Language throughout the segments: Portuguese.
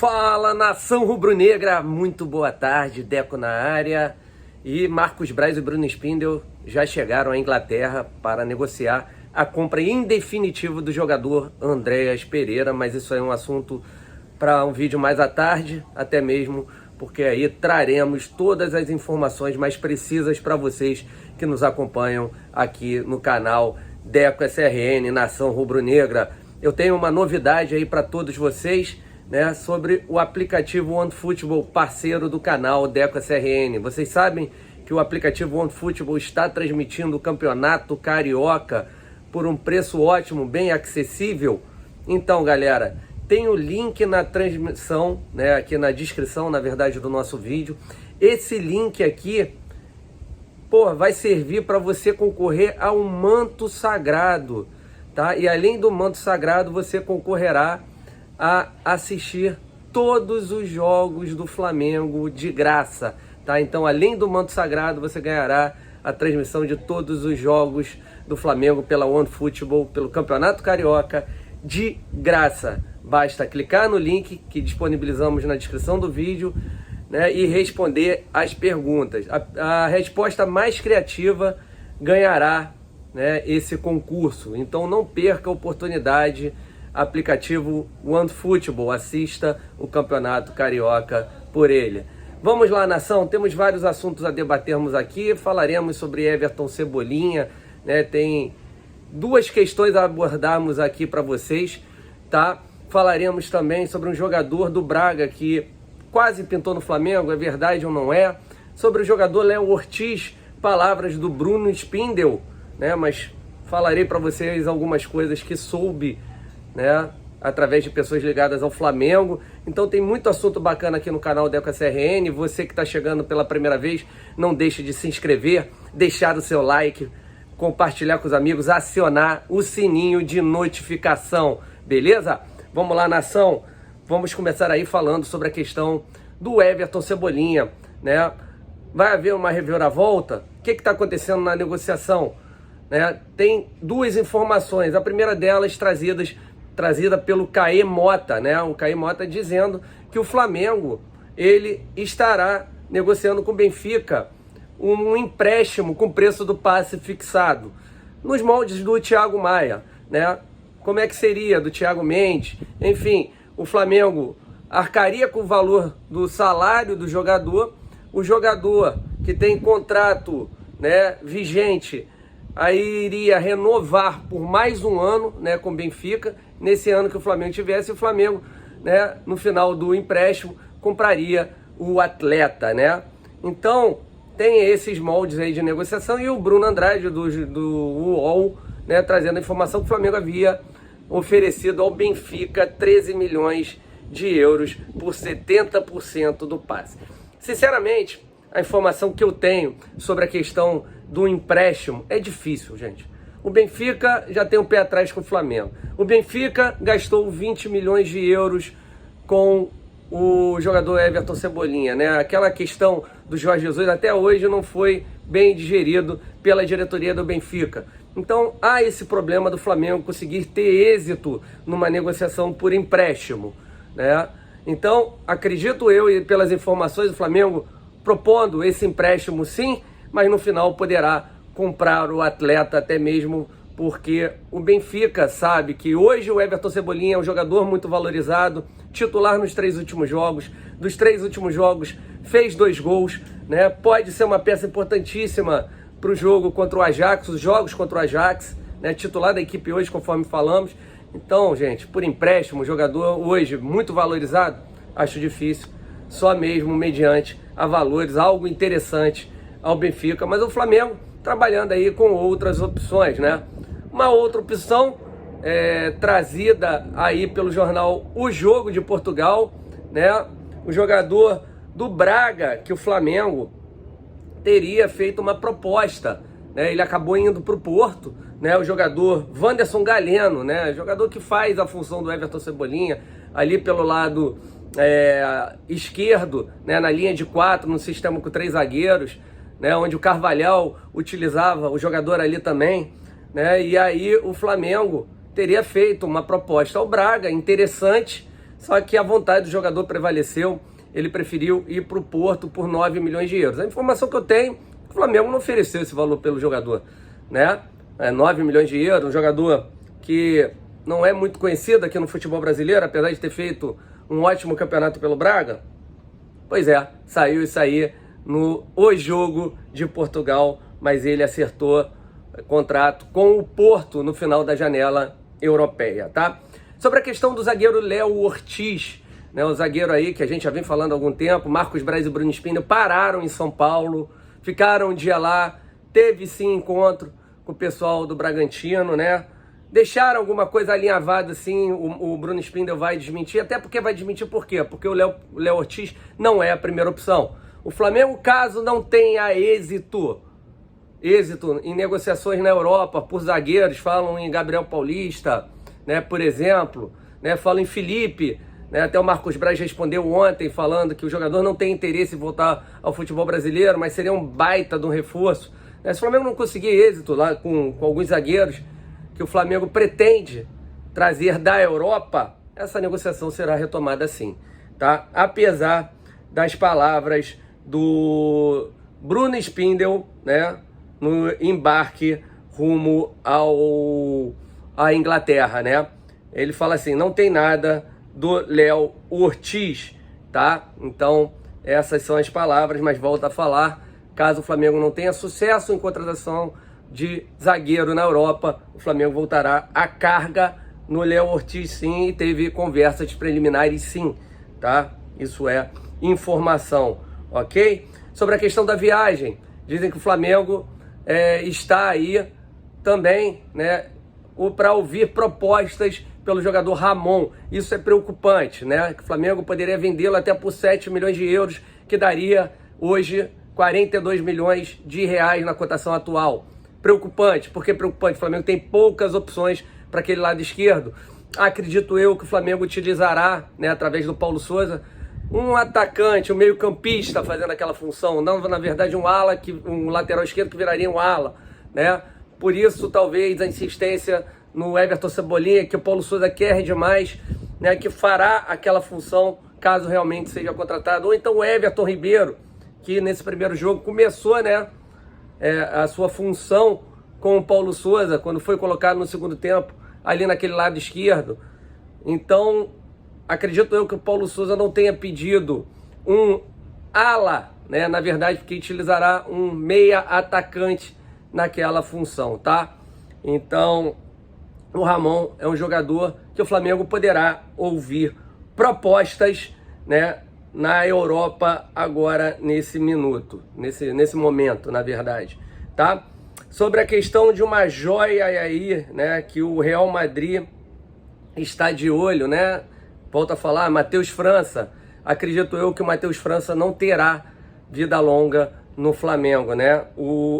Fala, nação rubro-negra, muito boa tarde, Deco na área. E Marcos Braz e Bruno Spindel já chegaram à Inglaterra para negociar a compra em definitivo do jogador Andréas Pereira, mas isso é um assunto para um vídeo mais à tarde, até mesmo porque aí traremos todas as informações mais precisas para vocês que nos acompanham aqui no canal Deco SRN, Nação Rubro-Negra. Eu tenho uma novidade aí para todos vocês, né, sobre o aplicativo OneFootball, parceiro do canal Deco SRN. Vocês sabem que o aplicativo OneFootball está transmitindo o Campeonato Carioca por um preço ótimo, bem acessível. Então, galera, tem o link na transmissão, né, aqui na descrição, na verdade, do nosso vídeo. Esse link aqui, vai servir para você concorrer a um manto sagrado, tá? E além do manto sagrado, você concorrerá a assistir todos os jogos do Flamengo de graça, tá? Então, além do manto sagrado, você ganhará a transmissão de todos os jogos do Flamengo pela OneFootball, pelo Campeonato Carioca, de graça. Basta clicar no link que disponibilizamos na descrição do vídeo, né, e responder as perguntas. A resposta mais criativa ganhará, né, esse concurso. Então não perca a oportunidade. Aplicativo OneFootball, assista o Campeonato Carioca por ele. Vamos lá, nação, temos vários assuntos a debatermos aqui. Falaremos sobre Everton Cebolinha, né? Tem duas questões a abordarmos aqui para vocês, tá? Falaremos também sobre um jogador do Braga que quase pintou no Flamengo, é verdade ou não é? Sobre o jogador Léo Ortiz, palavras do Bruno Spindel, né? Mas falarei para vocês algumas coisas que soube, né, através de pessoas ligadas ao Flamengo. Então tem muito assunto bacana aqui no canal Deco SRN. Você que está chegando pela primeira vez, não deixe de se inscrever, deixar o seu like, compartilhar com os amigos, acionar o sininho de notificação, beleza? Vamos lá, nação, vamos começar aí falando sobre a questão do Everton Cebolinha, né? Vai haver uma reviravolta? O que está acontecendo na negociação? Né? Tem duas informações, a primeira delas trazida pelo Caê Mota, né? O Caê Mota dizendo que o Flamengo ele estará negociando com o Benfica um empréstimo com preço do passe fixado, nos moldes do Thiago Maia, né? Como é que seria do Thiago Mendes? Enfim, o Flamengo arcaria com o valor do salário do jogador, o jogador que tem contrato, né, vigente, aí iria renovar por mais um ano, né, com o Benfica. Nesse ano que o Flamengo tivesse, o Flamengo, né, no final do empréstimo, compraria o atleta, né? Então, tem esses moldes aí de negociação. E o Bruno Andrade, do UOL, né, trazendo a informação que o Flamengo havia oferecido ao Benfica 13 milhões de euros por 70% do passe. Sinceramente, a informação que eu tenho sobre a questão do empréstimo é difícil, gente. O Benfica já tem um pé atrás com o Flamengo. O Benfica gastou 20 milhões de euros com o jogador Everton Cebolinha, né? Aquela questão do Jorge Jesus até hoje não foi bem digerido pela diretoria do Benfica. Então há esse problema do Flamengo conseguir ter êxito numa negociação por empréstimo, né? Então, acredito eu, e pelas informações do Flamengo propondo esse empréstimo sim, mas no final poderá comprar o atleta, até mesmo porque o Benfica sabe que hoje o Everton Cebolinha é um jogador muito valorizado, titular nos 3 últimos jogos, dos 3 últimos jogos fez 2 gols, né? Pode ser uma peça importantíssima para o jogo contra o Ajax, os jogos contra o Ajax, né? Titular da equipe hoje, conforme falamos. Então, gente, por empréstimo, jogador hoje muito valorizado, acho difícil, só mesmo mediante a valores, algo interessante ao Benfica, mas o Flamengo trabalhando aí com outras opções, né? Uma outra opção trazida aí pelo jornal O Jogo de Portugal, né? O jogador do Braga, que o Flamengo teria feito uma proposta, né? Ele acabou indo para o Porto, né? O jogador Wanderson Galeno, né? Jogador que faz a função do Everton Cebolinha ali pelo lado esquerdo, né? Na linha de 4, no sistema com 3 zagueiros, né, onde o Carvalhal utilizava o jogador ali também, né? E aí o Flamengo teria feito uma proposta ao Braga interessante, Só que a vontade do jogador prevaleceu, ele preferiu ir para o Porto por 9 milhões de euros. A informação que eu tenho, o Flamengo não ofereceu esse valor pelo jogador, né? 9 milhões de euros, um jogador que não é muito conhecido aqui no futebol brasileiro, apesar de ter feito um ótimo campeonato pelo Braga. Pois é, saiu isso aí no O Jogo de Portugal, mas ele acertou contrato com o Porto no final da janela europeia, tá? Sobre a questão do zagueiro Léo Ortiz, né, o zagueiro aí que a gente já vem falando há algum tempo, Marcos Braz e Bruno Spindel pararam em São Paulo, ficaram um dia lá, teve sim encontro com o pessoal do Bragantino, né? Deixaram alguma coisa alinhavada, assim, o Bruno Spindel vai desmentir, até porque vai desmentir por quê? Porque o Léo Ortiz não é a primeira opção. O Flamengo, caso não tenha êxito em negociações na Europa por zagueiros, falam em Gabriel Paulista, né, por exemplo, né, falam em Felipe, né, até o Marcos Braz respondeu ontem falando que o jogador não tem interesse em voltar ao futebol brasileiro, mas seria um baita de um reforço. Né, se o Flamengo não conseguir êxito lá com alguns zagueiros que o Flamengo pretende trazer da Europa, essa negociação será retomada sim, tá? Apesar das palavras do Bruno Spindel, né, no embarque rumo à Inglaterra, né? Ele fala assim, não tem nada do Léo Ortiz, tá? Então, essas são as palavras, mas volta a falar, caso o Flamengo não tenha sucesso em contratação de zagueiro na Europa, o Flamengo voltará à carga no Léo Ortiz sim, e teve conversas preliminares sim, tá? Isso é informação, ok? Sobre a questão da viagem, dizem que o Flamengo está aí também, né, para ouvir propostas pelo jogador Ramon. Isso é preocupante, né? Que o Flamengo poderia vendê-lo até por 7 milhões de euros, que daria hoje 42 milhões de reais na cotação atual. Preocupante. Por que preocupante? O Flamengo tem poucas opções para aquele lado esquerdo. Acredito eu que o Flamengo utilizará, né, através do Paulo Sousa, um atacante, um meio-campista fazendo aquela função, não, na verdade, um lateral esquerdo que viraria um ala, né? Por isso, talvez, a insistência no Everton Cebolinha, que o Paulo Sousa quer demais, né, que fará aquela função caso realmente seja contratado. Ou então o Everton Ribeiro, que nesse primeiro jogo começou, né, a sua função com o Paulo Sousa, quando foi colocado no segundo tempo, ali naquele lado esquerdo. Então, acredito eu que o Paulo Sousa não tenha pedido um ala, né, na verdade, porque utilizará um meia atacante naquela função, tá? Então, o Ramon é um jogador que o Flamengo poderá ouvir propostas, né, na Europa agora nesse minuto, nesse momento, na verdade, tá? Sobre a questão de uma joia aí, né, que o Real Madrid está de olho, né? Volto a falar, Matheus França. Acredito eu que o Matheus França não terá vida longa no Flamengo, né?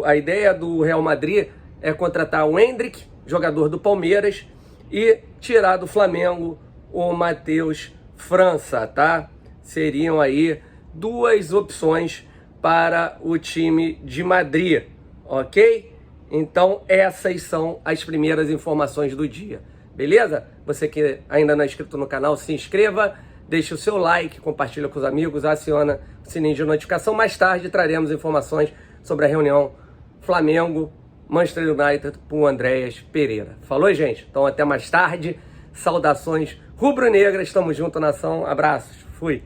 A ideia do Real Madrid é contratar o Endrick, jogador do Palmeiras, e tirar do Flamengo o Matheus França, tá? Seriam aí duas opções para o time de Madrid, ok? Então essas são as primeiras informações do dia, beleza? Você que ainda não é inscrito no canal, se inscreva, deixe o seu like, compartilha com os amigos, aciona o sininho de notificação. Mais tarde traremos informações sobre a reunião Flamengo-Manchester United com o Andréas Pereira. Falou, gente? Então até mais tarde. Saudações rubro-negras. Estamos juntos, nação. Abraços. Fui.